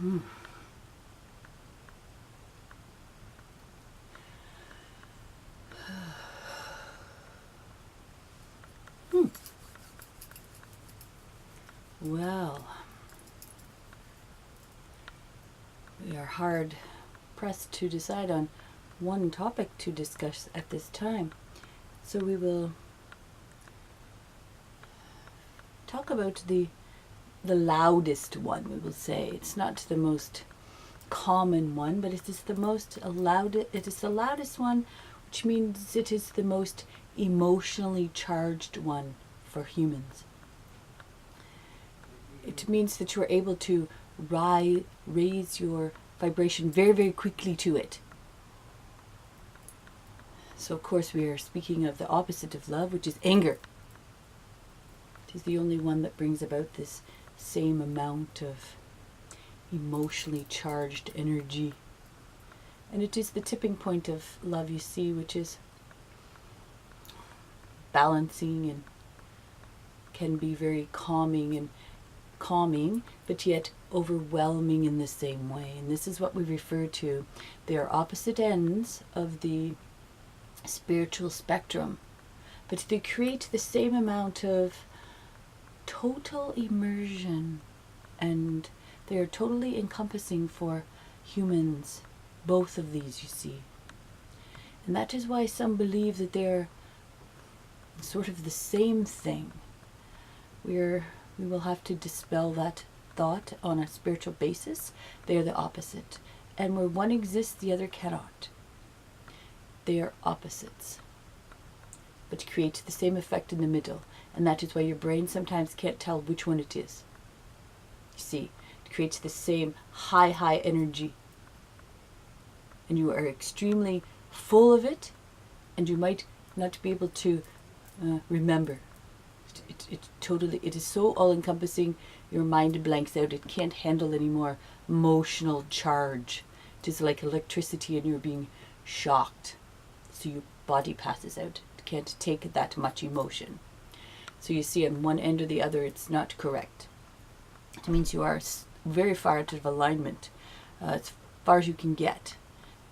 Hmm. Hmm. Well, we are hard pressed to decide on one topic to discuss at this time. So we will talk about the loudest one, we will say. It's not the most common one, but it is the loudest one, which means it is the most emotionally charged one for humans. It means that you are able to raise your vibration very, very quickly to it. So of course we are speaking of the opposite of love, which is anger. It is the only one that brings about this same amount of emotionally charged energy. And it is the tipping point of love, you see, which is balancing and can be very calming, but yet overwhelming in the same way. And this is what we refer to. They are opposite ends of the spiritual spectrum, but they create the same amount of total immersion, and they are totally encompassing for humans, both of these, you see. And that is why some believe that they're sort of the same thing. We will have to dispel that thought on a spiritual basis. They are the opposite. And where one exists, the other cannot. They are opposites, but create the same effect in the middle. And that is why your brain sometimes can't tell which one it is. You see, it creates the same high energy. And you are extremely full of it, and you might not be able to remember. It is so all-encompassing, your mind blanks out. It can't handle any more emotional charge. It is like electricity and you're being shocked. So your body passes out. It can't take that much emotion. So you see, on one end or the other, it's not correct. It means you are very far out of alignment, as far as you can get.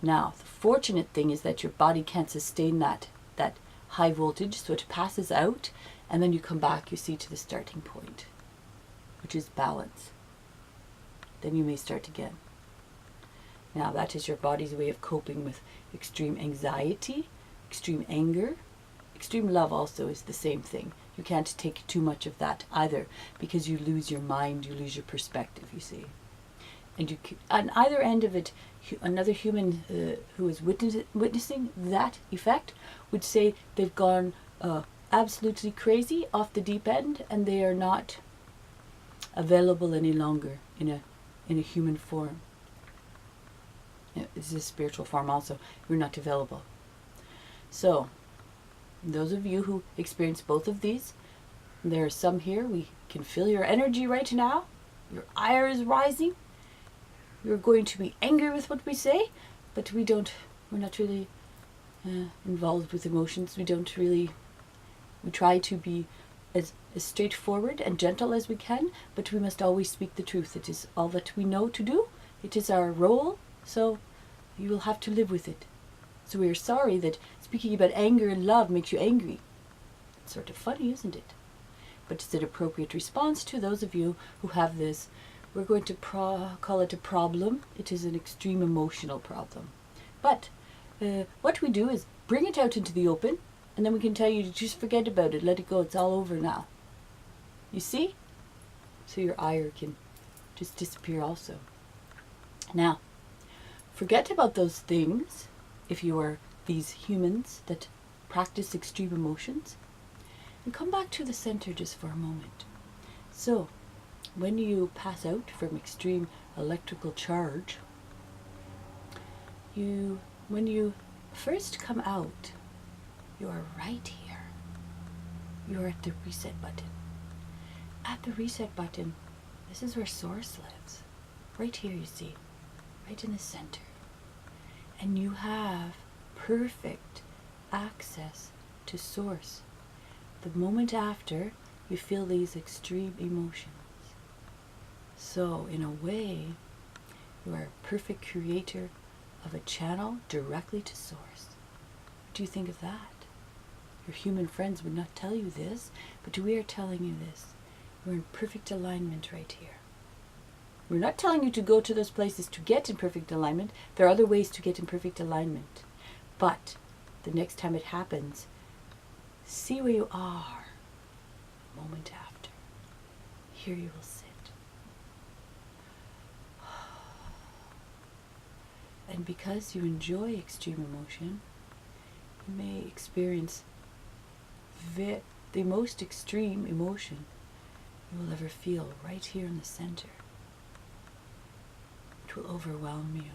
Now, the fortunate thing is that your body can't sustain that high voltage, so it passes out, and then you come back, you see, to the starting point, which is balance. Then you may start again. Now, that is your body's way of coping with extreme anxiety, extreme anger. Extreme love also is the same thing. You can't take too much of that either, because you lose your mind, you lose your perspective, you see. And on either end of it, another human who is witnessing that effect would say they've gone absolutely crazy off the deep end, and they are not available any longer in a human form. This is a spiritual form also. You're not available. So, those of you who experience both of these, there are some here, we can feel your energy right now. Your ire is rising. You're going to be angry with what we say, but we're not really involved with emotions. We try to be as straightforward and gentle as we can, but we must always speak the truth. It is all that we know to do. It is our role, so you will have to live with it. So we are sorry that speaking about anger and love makes you angry. It's sort of funny, isn't it? But it's an appropriate response to those of you who have this. We're going to call it a problem. It is an extreme emotional problem. But what we do is bring it out into the open, and then we can tell you to just forget about it, let it go, it's all over now. You see? So your ire can just disappear also. Now, forget about those things if you are these humans that practice extreme emotions, and come back to the center just for a moment. So, when you pass out from extreme electrical charge, when you first come out, you are right here. You are at the reset button. At the reset button, this is where Source lives. Right here, you see. Right in the center. And you have perfect access to Source the moment after you feel these extreme emotions. So, in a way, You are a perfect creator of a channel directly to source. What do you think of that? Your human friends would not tell you this, but we are telling you this. You're in perfect alignment right here. We're not telling you to go to those places to get in perfect alignment. There are other ways to get in perfect alignment. But the next time it happens, see where you are a moment after. Here you will sit. And because you enjoy extreme emotion, you may experience the most extreme emotion you will ever feel right here in the center. It will overwhelm you.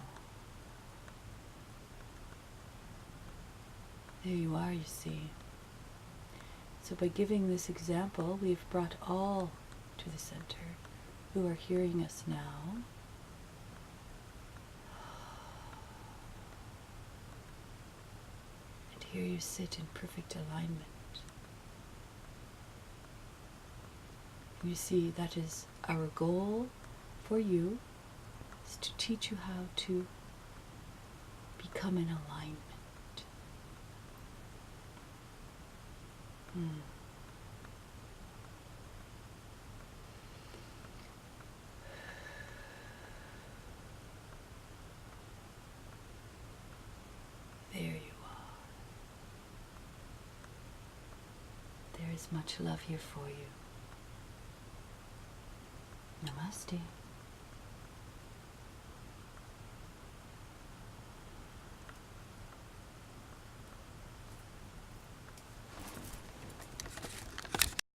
There you are, you see. So by giving this example, we've brought all to the center who are hearing us now. And here you sit in perfect alignment. You see, that is our goal for you, is to teach you how to become in alignment. There you are. There is much love here for you. Namaste.